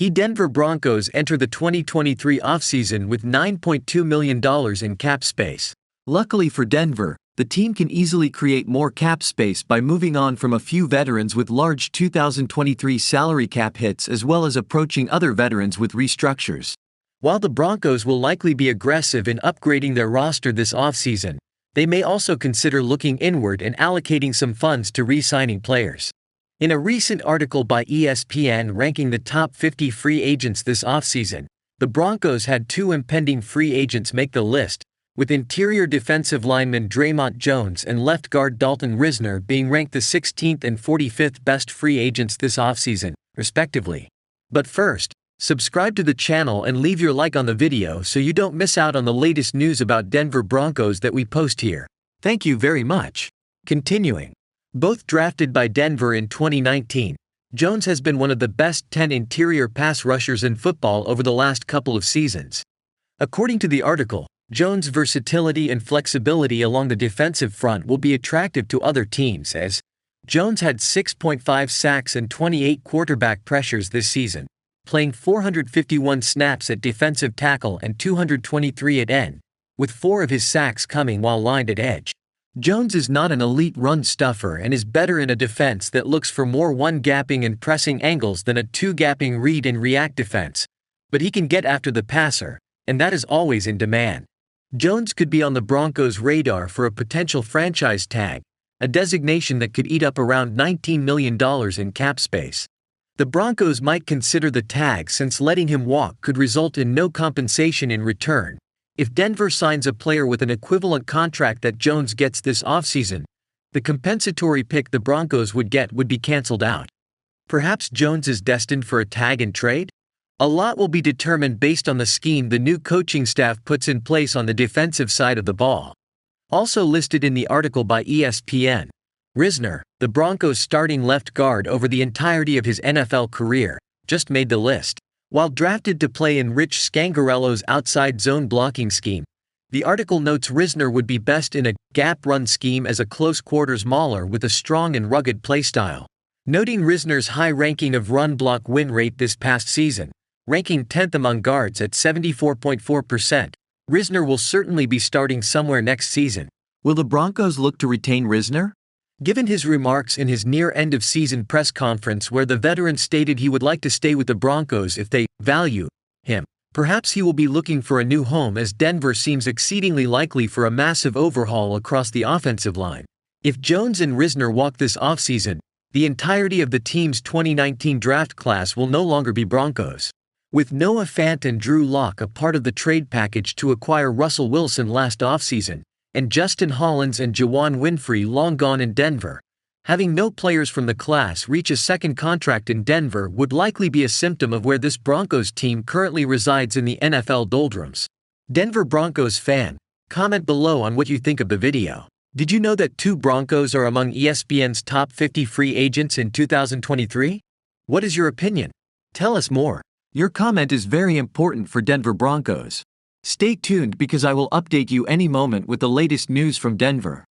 Denver Broncos enter the 2023 offseason with $9.2 million in cap space. Luckily for Denver, the team can easily create more cap space by moving on from a few veterans with large 2023 salary cap hits as well as approaching other veterans with restructures. While the Broncos will likely be aggressive in upgrading their roster this offseason, they may also consider looking inward and allocating some funds to re-signing players. In a recent article by ESPN ranking the top 50 free agents this offseason, the Broncos had two impending free agents make the list, with interior defensive lineman Draymond Jones and left guard Dalton Risner being ranked the 16th and 45th best free agents this offseason, respectively. But first, subscribe to the channel and leave your like on the video so you don't miss out on the latest news about Denver Broncos that we post here. Thank you very much. Continuing. Both drafted by Denver in 2019, Jones has been one of the best 10 interior pass rushers in football over the last couple of seasons. According to the article, Jones' versatility and flexibility along the defensive front will be attractive to other teams as Jones had 6.5 sacks and 28 quarterback pressures this season, playing 451 snaps at defensive tackle and 223 at end, with 4 of his sacks coming while lined at edge. Jones is not an elite run stuffer and is better in a defense that looks for more one-gapping and pressing angles than a two-gapping read and react defense, but he can get after the passer, and that is always in demand. Jones could be on the Broncos' radar for a potential franchise tag, a designation that could eat up around $19 million in cap space. The Broncos might consider the tag since letting him walk could result in no compensation in return. If Denver signs a player with an equivalent contract that Jones gets this offseason, the compensatory pick the Broncos would get would be canceled out. Perhaps Jones is destined for a tag and trade? A lot will be determined based on the scheme the new coaching staff puts in place on the defensive side of the ball. Also listed in the article by ESPN, Risner, the Broncos' starting left guard over the entirety of his NFL career, just made the list. While drafted to play in Rich Scangarello's outside zone blocking scheme, the article notes Risner would be best in a gap run scheme as a close quarters mauler with a strong and rugged playstyle. Noting Risner's high ranking of run block win rate this past season, ranking 10th among guards at 74.4%, Risner will certainly be starting somewhere next season. Will the Broncos look to retain Risner? Given his remarks in his near end-of-season press conference where the veteran stated he would like to stay with the Broncos if they value him, perhaps he will be looking for a new home as Denver seems exceedingly likely for a massive overhaul across the offensive line. If Jones and Risner walk this offseason, the entirety of the team's 2019 draft class will no longer be Broncos. With Noah Fant and Drew Lock a part of the trade package to acquire Russell Wilson last offseason, and Justin Hollins and Juwan Winfrey long gone in Denver, having no players from the class reach a second contract in Denver would likely be a symptom of where this Broncos team currently resides in the NFL doldrums. Denver Broncos fan, comment below on what you think of the video. Did you know that 2 Broncos are among ESPN's top 50 free agents in 2023? What is your opinion? Tell us more. Your comment is very important for Denver Broncos. Stay tuned because I will update you any moment with the latest news from Denver.